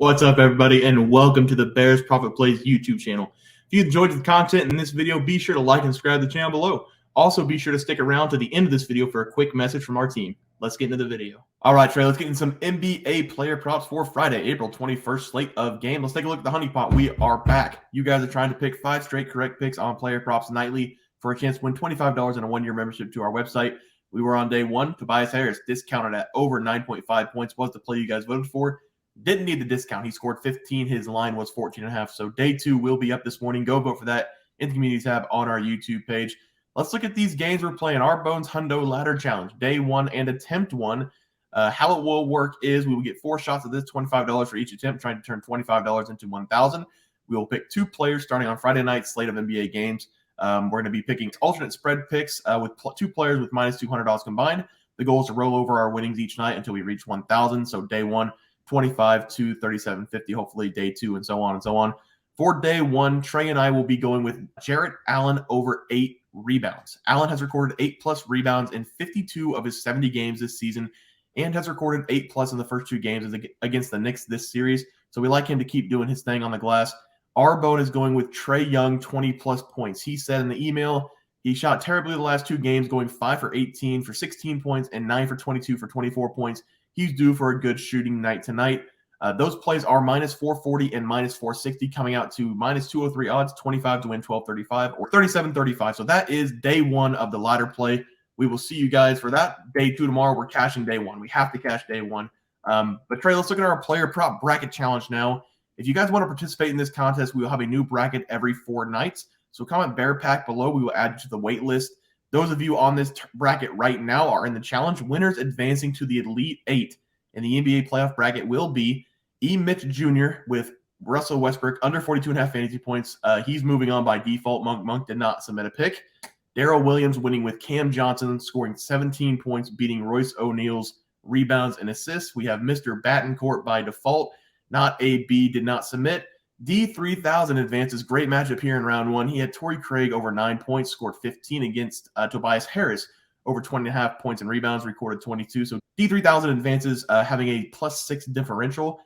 What's up, everybody, and welcome to the Bears Profit Plays YouTube channel. If you enjoyed the content in this video, be sure to like and subscribe to the channel below. Also, be sure to stick around to the end of this video for a quick message from our team. Let's get into the video. All right, Trey, let's get into some NBA player props for Friday, April 21st slate of game. Let's take a look at the Honeypot. We are back. You guys are trying to pick 5 straight correct picks on player props nightly for a chance to win $25 and a one-year membership to our website. We were on day one. Tobias Harris, discounted at over 9.5 points, was the play you guys voted for. Didn't need the discount. He scored 15. His line was 14.5. So day 2 will be up this morning. Go vote for that in the community tab on our YouTube page. Let's look at these games we're playing. RBone's Hundo Ladder Challenge, day 1 and attempt 1. How it will work is we will get 4 shots of this, $25 for each attempt, trying to turn $25 into $1,000. We will pick 2 players starting on Friday night slate of NBA games. We're going to be picking alternate spread picks with 2 players with minus $200 combined. The goal is to roll over our winnings each night until we reach 1,000. So day 1, 25 to 37.50, hopefully day 2, and so on and so on. For day 1, Trey and I will be going with Jarrett Allen over 8 rebounds. Allen has recorded 8+ rebounds in 52 of his 70 games this season and has recorded 8+ in the first 2 games against the Knicks this series. So we like him to keep doing his thing on the glass. RBone is going with Trey Young, 20+ points. He said in the email he shot terribly the last 2 games, going 5 for 18 for 16 points and 9 for 22 for 24 points. He's due for a good shooting night tonight. Those plays are minus 440 and minus 460, coming out to minus 203 odds, 25 to win 12.35 or 37.35. So that is day 1 of the ladder play. We will see you guys for that. Day 2 tomorrow. We're cashing day 1. We have to cash day 1. But Trey, let's look at our player prop bracket challenge now. If you guys want to participate in this contest, we will have a new bracket every 4 nights. So comment Bear Pack below. We will add you to the wait list. Those of you on this bracket right now are in the challenge. Winners advancing to the Elite 8 in the NBA playoff bracket will be E. Mitch Jr. with Russell Westbrook under 42.5 fantasy points. He's moving on by default. Monk did not submit a pick. Darrell Williams winning with Cam Johnson scoring 17 points, beating Royce O'Neal's rebounds and assists. We have Mr. Battencourt by default. Not A. B. did not submit. D3000 advances. Great matchup here in round 1. He had Torrey Craig over 9 points, scored 15 against Tobias Harris over 20.5 points and rebounds, recorded 22. So D3000 advances, having a +6 differential.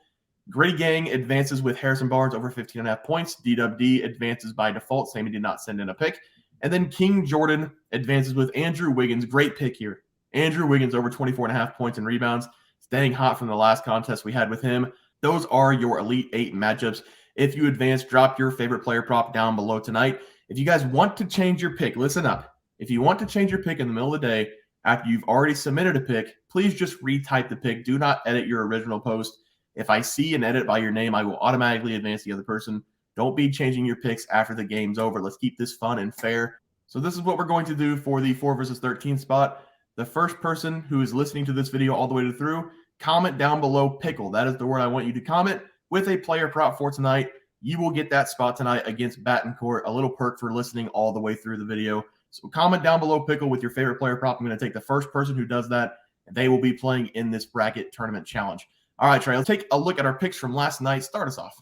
Gritty Gang advances with Harrison Barnes over 15.5 points. DWD advances by default. Sammy did not send in a pick. And then King Jordan advances with Andrew Wiggins. Great pick here. Andrew Wiggins over 24.5 points and rebounds. Staying hot from the last contest we had with him. Those are your Elite 8 matchups. If you advance, drop your favorite player prop down below tonight. If you guys want to change your pick, listen up. If you want to change your pick in the middle of the day after you've already submitted a pick, please just retype the pick. Do not edit your original post. If I see an edit by your name, I will automatically advance the other person. Don't be changing your picks after the game's over. Let's keep this fun and fair. So this is what we're going to do for the 4 versus 13 spot. The first person who is listening to this video all the way through, comment down below pickle. That is the word I want you to comment with a player prop for tonight. You will get that spot tonight against Battencourt. A little perk for listening all the way through the video. So comment down below pickle with your favorite player prop. I'm going to take the first person who does that, and they will be playing in this bracket tournament challenge. All right, Trey, let's take a look at our picks from last night. Start us off.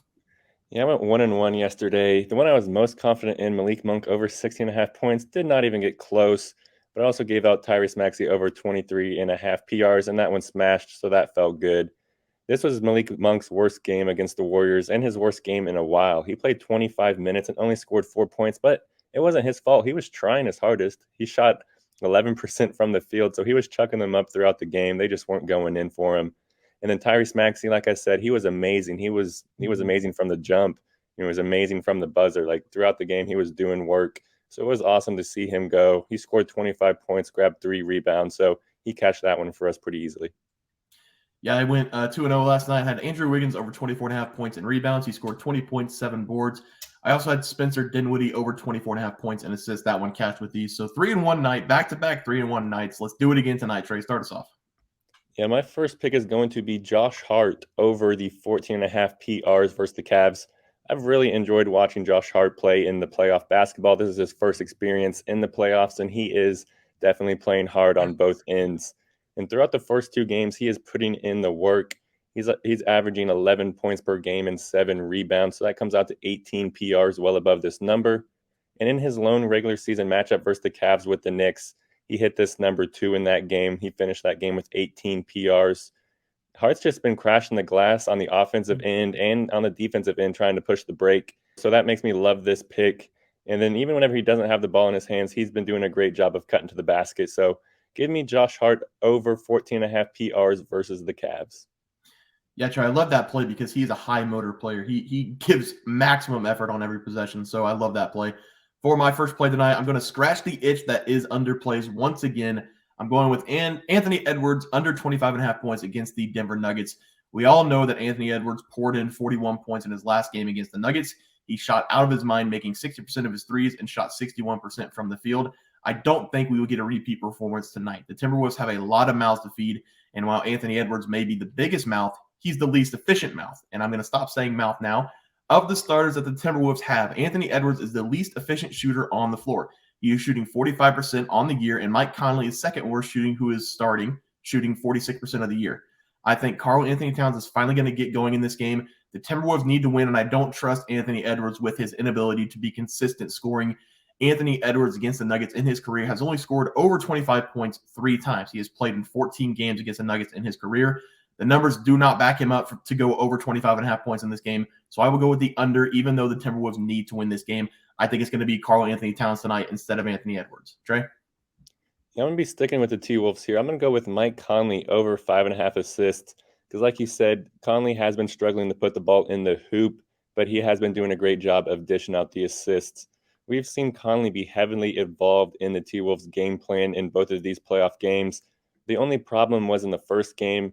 Yeah, I went 1-1 yesterday. The one I was most confident in, Malik Monk over 16.5 points, did not even get close. But I also gave out Tyrese Maxey over 23.5 PRs, and that one smashed, so that felt good. This was Malik Monk's worst game against the Warriors and his worst game in a while. He played 25 minutes and only scored 4 points, but it wasn't his fault. He was trying his hardest. He shot 11% from the field, so he was chucking them up throughout the game. They just weren't going in for him. And then Tyrese Maxey, like I said, he was amazing. He was amazing from the jump. He was amazing from the buzzer. Like throughout the game, he was doing work. So it was awesome to see him go. He scored 25 points, grabbed 3 rebounds, so he cashed that one for us pretty easily. Yeah, I went 2-0 last night. I had Andrew Wiggins over 24.5 points and rebounds. He scored 20 points, 7 boards. I also had Spencer Dinwiddie over 24.5 points and assists. That one cashed with these. So 3-1 night, back-to-back 3-1 nights. Let's do it again tonight, Trey. Start us off. Yeah, my first pick is going to be Josh Hart over the 14.5 PRs versus the Cavs. I've really enjoyed watching Josh Hart play in the playoff basketball. This is his first experience in the playoffs, and he is definitely playing hard on both ends. And throughout the first 2 games, he is putting in the work. He's averaging 11 points per game and 7 rebounds. So that comes out to 18 PRs, well above this number. And in his lone regular season matchup versus the Cavs with the Knicks, he hit this number 2 in that game. He finished that game with 18 PRs. Hart's just been crashing the glass on the offensive end and on the defensive end, trying to push the break. So that makes me love this pick. And then even whenever he doesn't have the ball in his hands, he's been doing a great job of cutting to the basket. So give me Josh Hart over 14.5 PRs versus the Cavs. Yeah, Trey, I love that play because he's a high motor player. He gives maximum effort on every possession, so I love that play. For my first play tonight, I'm going to scratch the itch that is underplays once again. I'm going with Anthony Edwards under 25.5 points against the Denver Nuggets. We all know that Anthony Edwards poured in 41 points in his last game against the Nuggets. He shot out of his mind, making 60% of his threes and shot 61% from the field. I don't think we will get a repeat performance tonight. The Timberwolves have a lot of mouths to feed, and while Anthony Edwards may be the biggest mouth, he's the least efficient mouth. And I'm going to stop saying mouth now. Of the starters that the Timberwolves have, Anthony Edwards is the least efficient shooter on the floor. He is shooting 45% on the year, and Mike Conley is second worst shooting, who is starting, shooting 46% of the year. I think Karl-Anthony Towns is finally going to get going in this game. The Timberwolves need to win, and I don't trust Anthony Edwards with his inability to be consistent scoring. Anthony Edwards against the Nuggets in his career has only scored over 25 points 3 times. He has played in 14 games against the Nuggets in his career. The numbers do not back him up to go over 25.5 points in this game. So I will go with the under, even though the Timberwolves need to win this game. I think it's going to be Karl-Anthony Towns tonight instead of Anthony Edwards. Trey? Yeah, I'm going to be sticking with the T-Wolves here. I'm going to go with Mike Conley over 5.5 assists. Because like you said, Conley has been struggling to put the ball in the hoop, but he has been doing a great job of dishing out the assists. We've seen Conley be heavily involved in the T-Wolves game plan in both of these playoff games. The only problem was in the first game.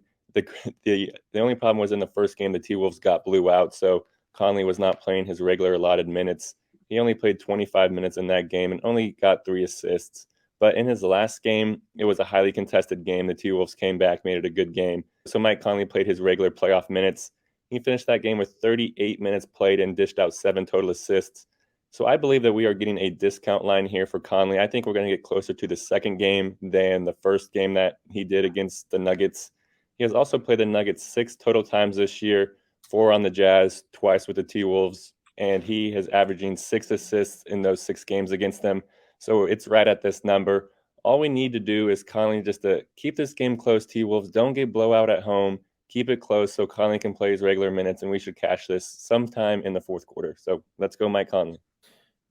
The only problem was in the first game the T-Wolves got blew out, so Conley was not playing his regular allotted minutes. He only played 25 minutes in that game and only got 3 assists. But in his last game, it was a highly contested game. The T-Wolves came back, made it a good game. So Mike Conley played his regular playoff minutes. He finished that game with 38 minutes played and dished out 7 total assists. So I believe that we are getting a discount line here for Conley. I think we're going to get closer to the second game than the first game that he did against the Nuggets. He has also played the Nuggets 6 total times this year, 4 on the Jazz, twice with the T-Wolves, and he is averaging 6 assists in those 6 games against them. So it's right at this number. All we need to do is Conley just to keep this game close, T-Wolves. Don't get blowout at home. Keep it close so Conley can play his regular minutes, and we should cash this sometime in the fourth quarter. So let's go Mike Conley.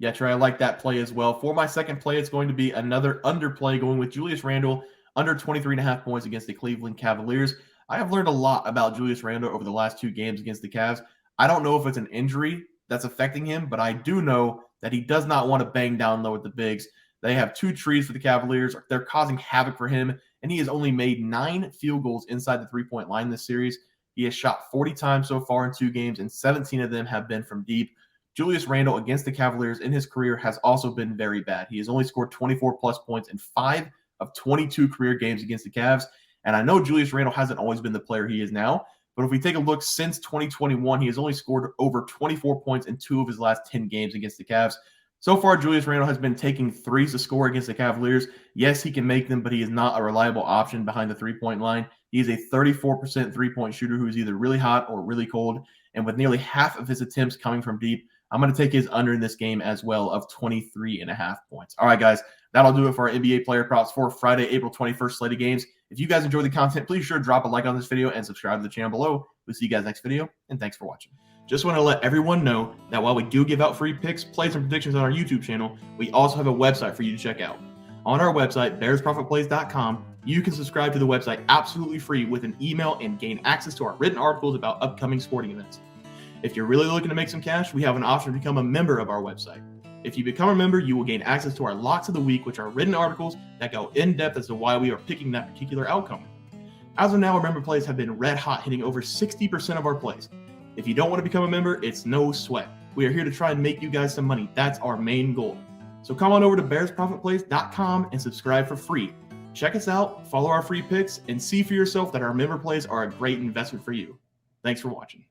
Yeah, Trey, I like that play as well. For my second play, it's going to be another underplay going with Julius Randle under 23.5 points against the Cleveland Cavaliers. I have learned a lot about Julius Randle over the last 2 games against the Cavs. I don't know if it's an injury that's affecting him, but I do know that he does not want to bang down low with the bigs. They have 2 trees for the Cavaliers. They're causing havoc for him, and he has only made 9 field goals inside the 3-point line this series. He has shot 40 times so far in 2 games, and 17 of them have been from deep. Julius Randle against the Cavaliers in his career has also been very bad. He has only scored 24-plus points in 5 of 22 career games against the Cavs. And I know Julius Randle hasn't always been the player he is now, but if we take a look since 2021, he has only scored over 24 points in 2 of his last 10 games against the Cavs. So far, Julius Randle has been taking threes to score against the Cavaliers. Yes, he can make them, but he is not a reliable option behind the 3-point line. He is a 34% 3-point shooter who is either really hot or really cold. And with nearly half of his attempts coming from deep, I'm going to take his under in this game as well of 23.5 points. All right, guys, that'll do it for our NBA player props for Friday, April 21st slate of games. If you guys enjoyed the content, please sure to drop a like on this video and subscribe to the channel below. We'll see you guys next video, and thanks for watching. Just want to let everyone know that while we do give out free picks, plays, and predictions on our YouTube channel, we also have a website for you to check out. On our website, bearsprofitplays.com, you can subscribe to the website absolutely free with an email and gain access to our written articles about upcoming sporting events. If you're really looking to make some cash, we have an option to become a member of our website. If you become a member, you will gain access to our Locks of the Week, which are written articles that go in depth as to why we are picking that particular outcome. As of now, our member plays have been red hot, hitting over 60% of our plays. If you don't want to become a member, it's no sweat. We are here to try and make you guys some money. That's our main goal. So come on over to bearsprofitplays.com and subscribe for free. Check us out, follow our free picks, and see for yourself that our member plays are a great investment for you. Thanks for watching.